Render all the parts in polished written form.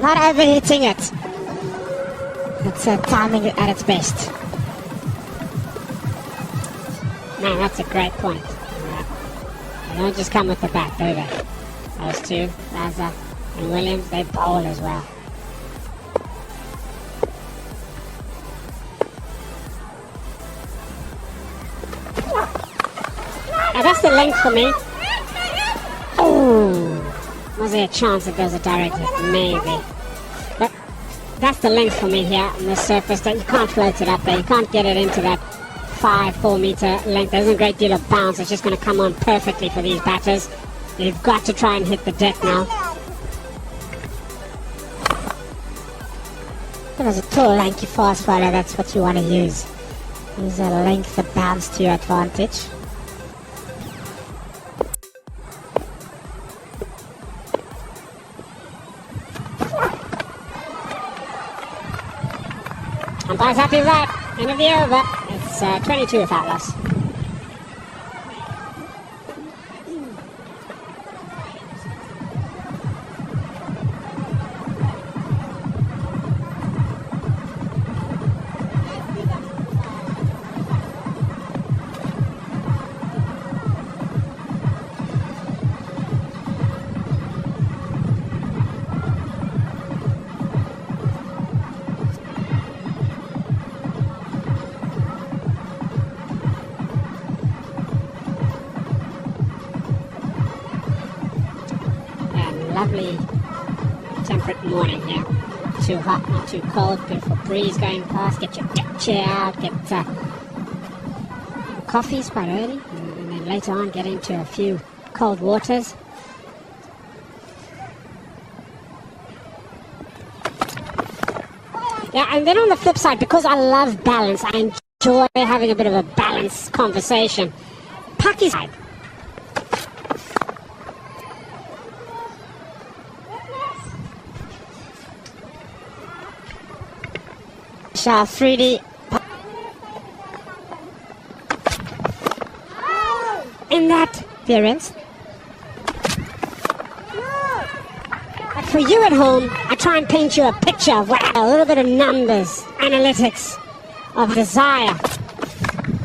Not overheating it. It's timing it at its best. Man, that's a great point. They don't just come with the bat, do they? Those two, Raza and Williams, they bowl as well. Now that's the length for me. Oh, was there a chance it goes a direct hit? Maybe. But that's the length for me here on the surface. That you can't float it up there. You can't get it into that 4 meter length. There's a great deal of bounce. It's just going to come on perfectly for these batters. You've got to try and hit the deck now. If it was a tall, lanky fast bowler, that's what you want to use. Use a length of bounce to your advantage. Umpire's happy with that. End of the over. It's 22 without loss. Lovely temperate morning here. Too hot, not too cold. Beautiful breeze going past. Get your deck chair out. Get coffees quite early, and then later on get into a few cold waters. Yeah, and then on the flip side, because I love balance, I enjoy having a bit of a balanced conversation. Pakistan. Afridi in that appearance. But for you at home, I try and paint you a picture of what a little bit of numbers, analytics of desire.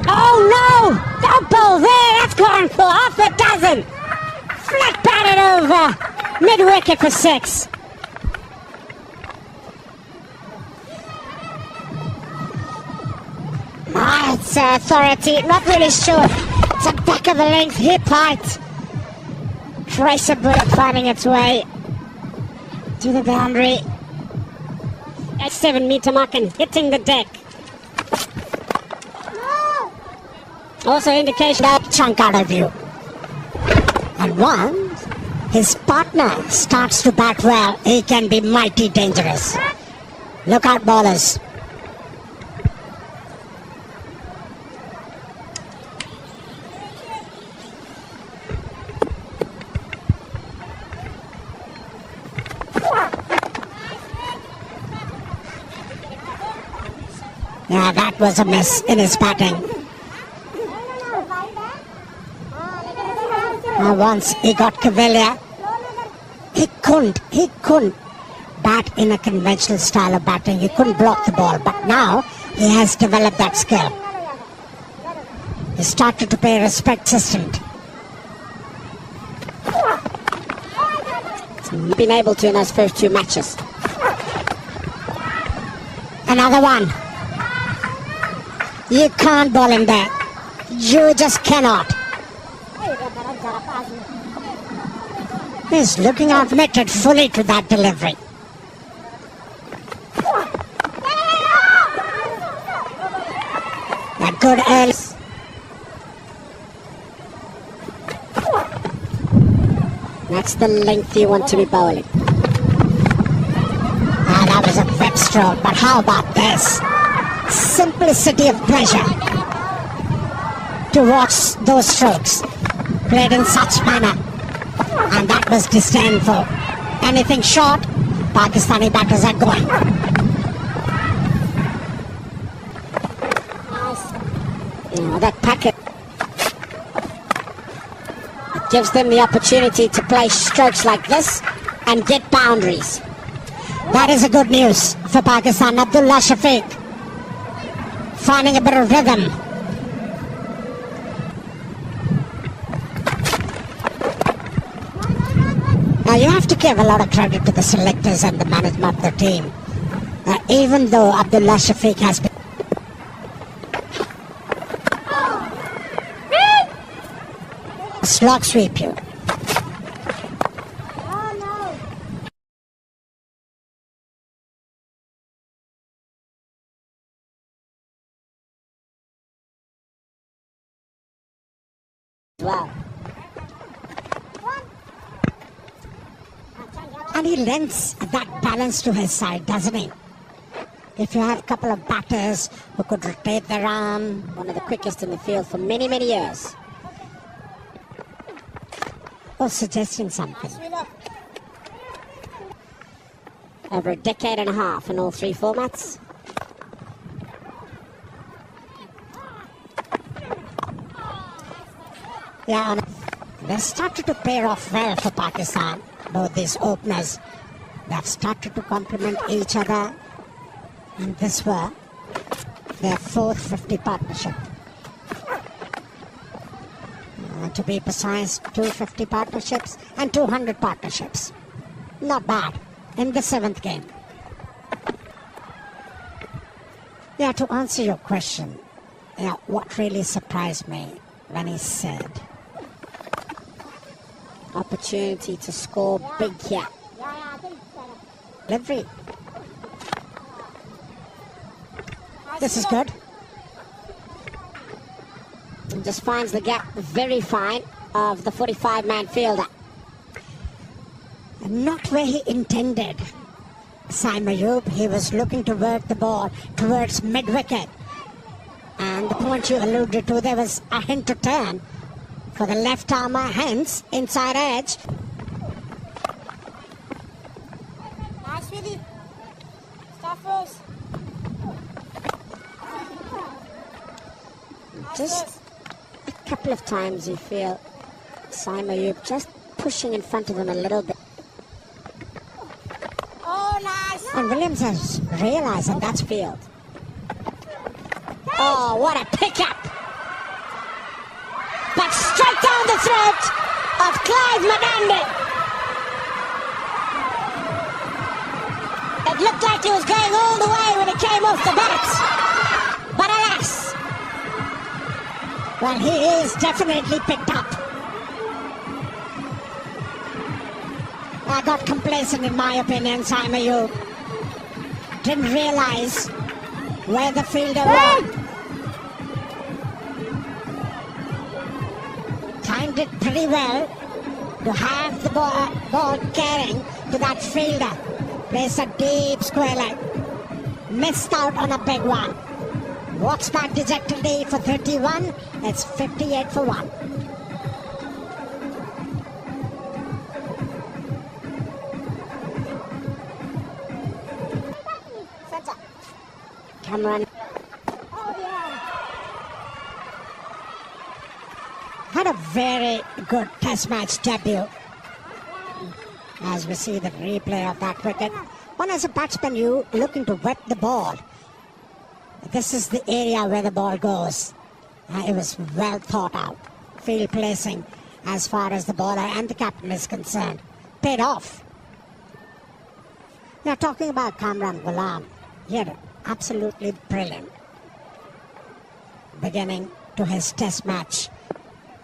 Oh no! Don't bowl there! That's gone for half a dozen! Flat batted over mid-wicket for 6. It's authority, not really sure. It's a back of the length, hip height. Tracer bullet finding its way to the boundary. At 7 meter mark and hitting the deck. Also indication that chunk out of view. And once his partner starts to bat well, he can be mighty dangerous. Look out, bowlers. Yeah, that was a miss in his batting. Once he got Cavalier, he couldn't bat in a conventional style of batting. He couldn't block the ball, but now he has developed that skill. He started to pay respect system. He's been able to in his first 2 matches. Another one. You can't bowl him there. You just cannot. He's looking out, committed fully to that delivery. A good early. That's the length you want to be bowling. Ah, that was a wet stroke, but how about this? Simplicity of pleasure to watch those strokes played in such manner, and that was disdainful. Anything short, Pakistani batters are going. That packet gives them the opportunity to play strokes like this and get boundaries. That is a good news for Pakistan. Abdullah Shafiq finding a bit of rhythm. Now you have to give a lot of credit to the selectors and the management of the team. Even though Abdullah Shafiq has been slog sweep you. Well. And he lends that balance to his side, doesn't he? If you have a couple of batters who could rotate their arm, one of the quickest in the field for many, many years. Or suggesting something. Over a decade and a half in all three formats. Yeah, they started to pair off well for Pakistan. Both these openers, they've started to complement each other. And this were their fourth 50 partnership. To be precise, 250 partnerships and 200 partnerships. Not bad in the seventh game. Yeah, to answer your question, yeah, what really surprised me when he said opportunity to score big here. Delivery. This is good. And just finds the gap very fine of the 45-man fielder. Not where he intended. Saim Ayub, he was looking to work the ball towards mid-wicket. And the point you alluded to, there was a hint to turn for the left armour, hence inside edge. Nice, Willie. Staffers. Just a couple of times you feel Saim Ayub just pushing in front of him a little bit. Oh, nice. And Williams has realised that that's field. Oh, what a pickup! But straight down the throat of Clive Madandi. It looked like he was going all the way when he came off the bat. But alas, well, he is definitely picked up. I got complacent in my opinion, Saim Ayub. Didn't realise where the fielder was. Timed it pretty well to have the ball carrying to that fielder. Plays a deep square leg. Missed out on a big one. Walks back dejectedly for 31. It's 58 for 1. Cameron had a very good test match debut. As we see the replay of that wicket. One as a batsman, you looking to wet the ball. This is the area where the ball goes. It was well thought out. Field placing as far as the bowler and the captain is concerned. Paid off. Now talking about Kamran Ghulam, he had absolutely brilliant beginning to his test match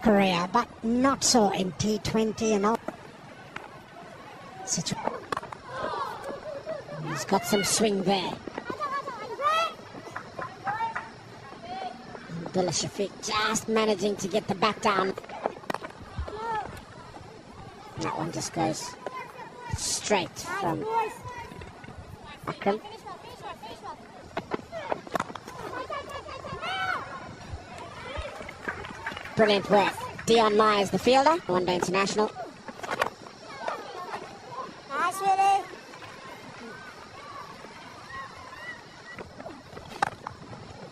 career, but not so in T20 and all. He's got some swing there. Abdullah Shafiq just managing to get the bat down. That one just goes straight from Akram. Brilliant work. Dion Myers, the fielder, one-day international. Nice, Willie.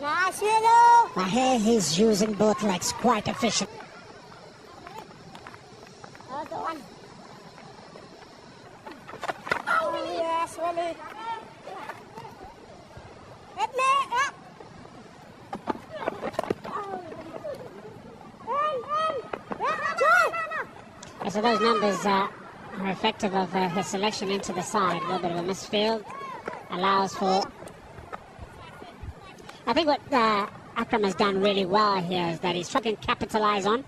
Nice, Willie. Now here he's using both legs quite efficient. Another one. Oh, yes, Willie. So those numbers are effective of his selection into the side. A little bit of a misfield. Allows for... I think what Akram has done really well here is that he's trying to capitalize on.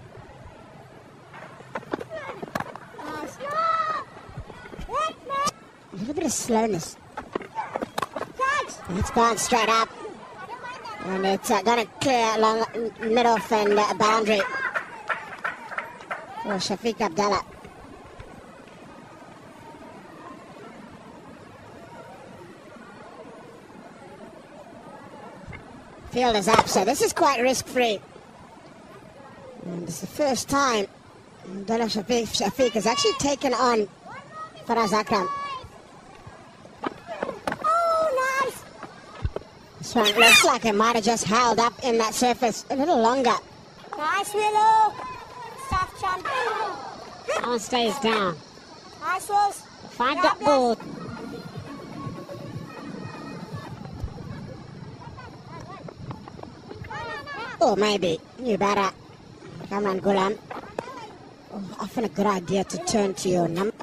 A little bit of slowness. It's gone straight up. And it's going to clear along mid-off and boundary for Shafiq Abdallah. Field is up, so this is quite risk-free. And it's the first time Abdallah Shafiq has actually taken on Faraz Akram. Oh, nice. This one looks like it might have just held up in that surface a little longer. Nice, Willow. Soft champ. That one stays down. Nice, Rose. 5-dot ball. Or maybe you better come on, Ghulam. Oh, often a good idea to turn to your number.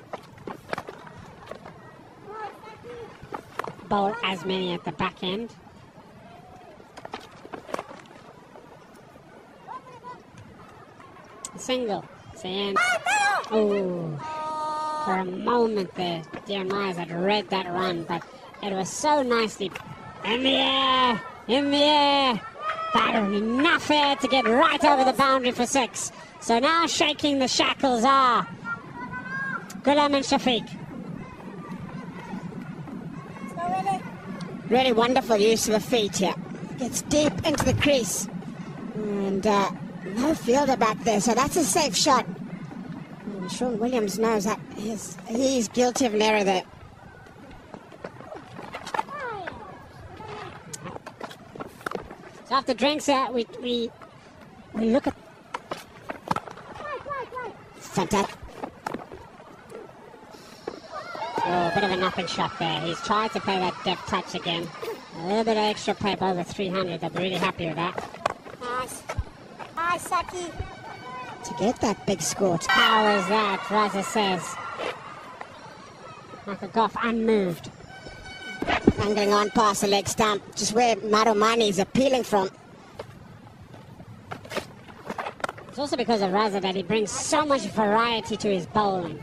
Bowl as many at the back end. Single. Oh, for a moment there, Dear Myers had read that run, but it was so nicely in the air, but enough air to get right over the boundary for 6. So now shaking the shackles are Ghulam and Shafiq. Really wonderful use of the feet here. Gets deep into the crease. And no fielder back there, so that's a safe shot. And Sean Williams knows that he's guilty of an error there. So after drinks, we look at... Fantastic. Oh, a bit of a nothing shot there. He's tried to play that depth touch again. A little bit of extra pipe over 300. They'll be really happy with that. Nice. Nice, Saki. To get that big score. How is that, Raza says. Michael Goff unmoved. Angling on past the leg stump, just where Marumani is appealing from. It's also because of Raza that he brings so much variety to his bowling.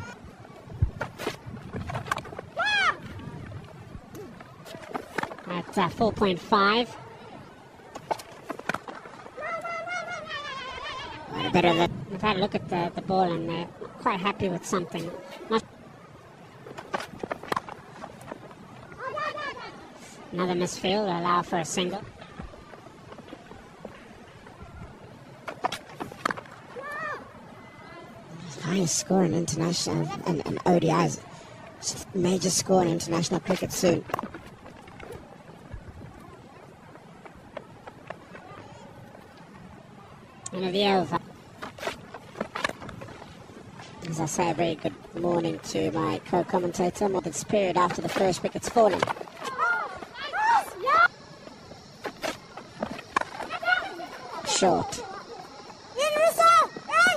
At 4.5. A bit of it. I've had a look at the ball and they're quite happy with something. Another misfield will allow for a single. Highest score in international and ODIs. Major score in international cricket soon. And the over. As I say, a very good morning to my co-commentator. More than period after the first wicket's fallen. Short.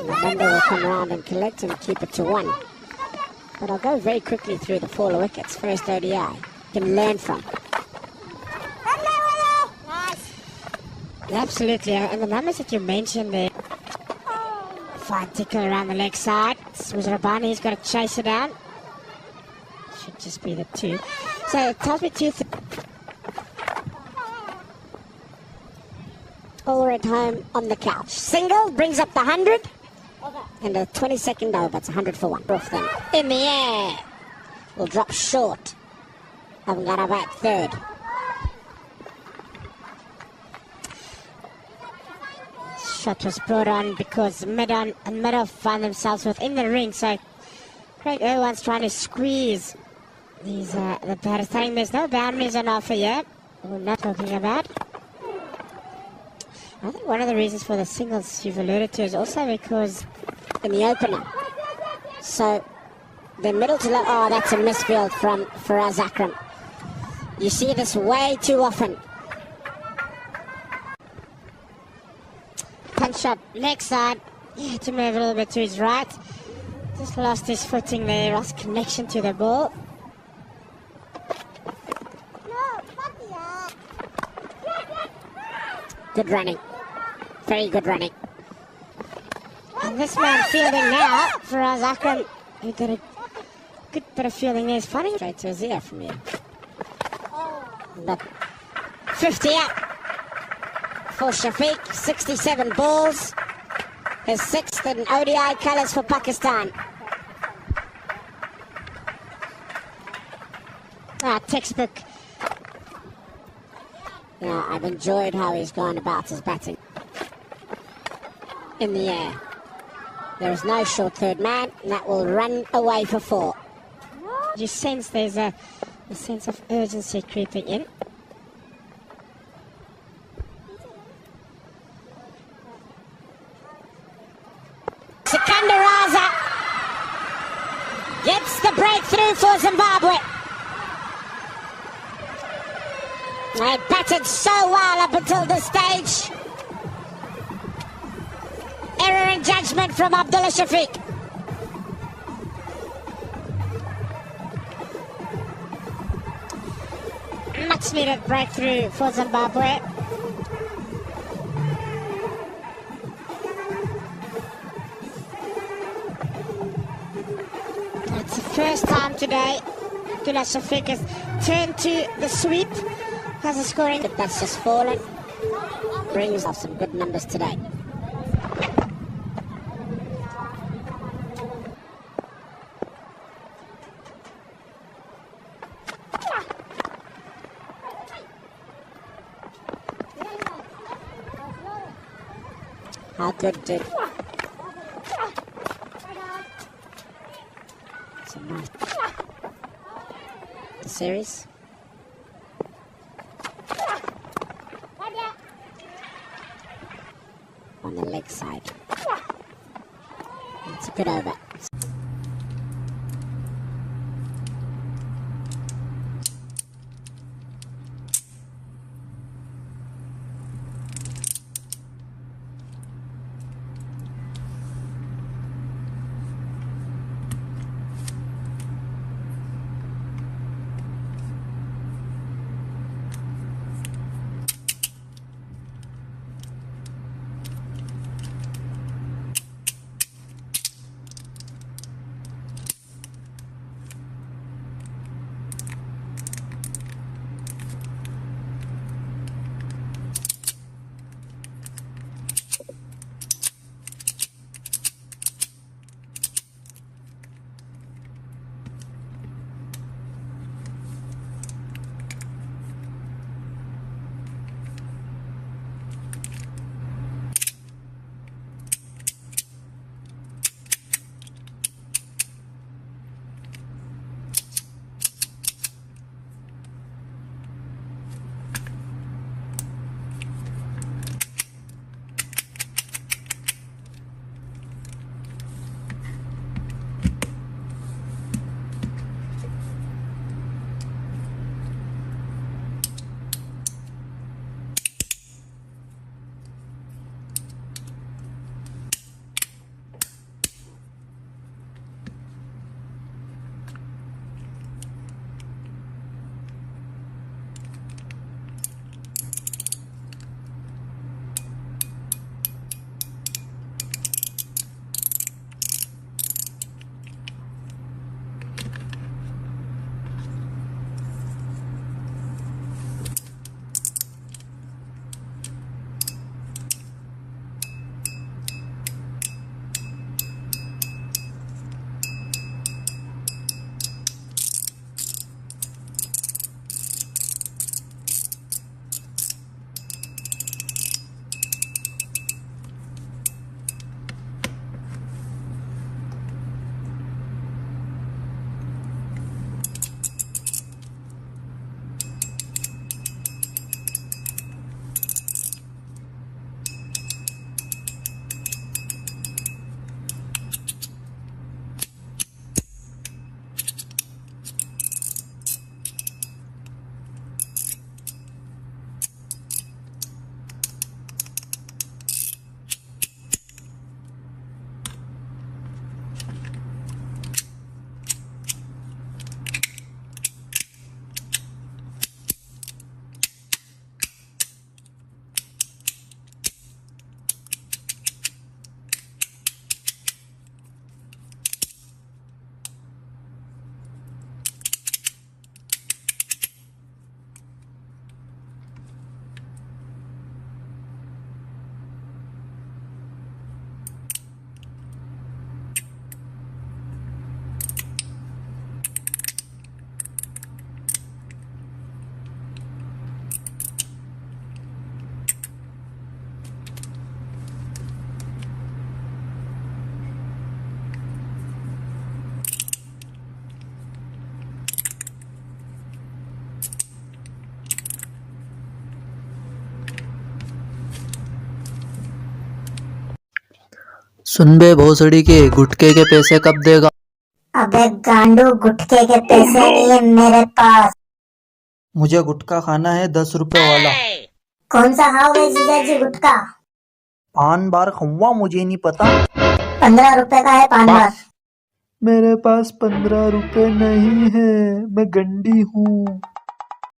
November will come around and collect and keep it to 1. But I'll go very quickly through the 4 wickets. First ODI. You can learn from. Absolutely, and the numbers that you mentioned there. Fine tickle around the leg side. Rabani's got to chase it down. Should just be the 2. So it tells me 2. All at home on the couch. Single brings up the 100. And a 22nd over. It's 100 for 1. Off them. In the air. Will drop short. Haven't got a back third. Shot was brought on because Mid-on and Mid-off find themselves within the ring. So Craig Irwin's trying to squeeze these the batter, saying there's no boundaries on offer yet. We're not talking about. I think one of the reasons for the singles you've alluded to is also because in the opener. So the middle to left. Oh, that's a misfield from Faraz Akram. You see this way too often. Punch shot leg side. Yeah, to move a little bit to his right. Just lost his footing there, lost connection to the ball. Good running. Very good running. And this man fielding now for us, Akram, who did a good bit of fielding there. He's funny. Straight to his ear from here. But 50 up for Shafiq. 67 balls. His sixth in ODI colours for Pakistan. Textbook. Yeah, I've enjoyed how he's gone about his batting. In the air. There is no short third man, and that will run away for 4. You sense there's a sense of urgency creeping in. Sikandaraza gets the breakthrough for Zimbabwe. They batted so well up until this stage. Error in judgment from Abdullah Shafiq. Much needed breakthrough for Zimbabwe. It's the first time today Abdullah Shafiq has turned to the sweep. Has a scoring that's just fallen. Brings off some good numbers today. How good did some nice series. On the leg side. It's a good over. सुन बे भोसड़ी के, गुटके के पैसे कब देगा? अबे गांडू, गुटके के पैसे नहीं है मेरे पास। मुझे गुटका खाना है 10 रुपए वाला। कौन सा खाओगे जीजा जी गुटका? पान बार खवा, मुझे नहीं पता। 15 रुपए का है पान बार। मेरे पास 15 रुपए नहीं है, मैं गंडी हूँ।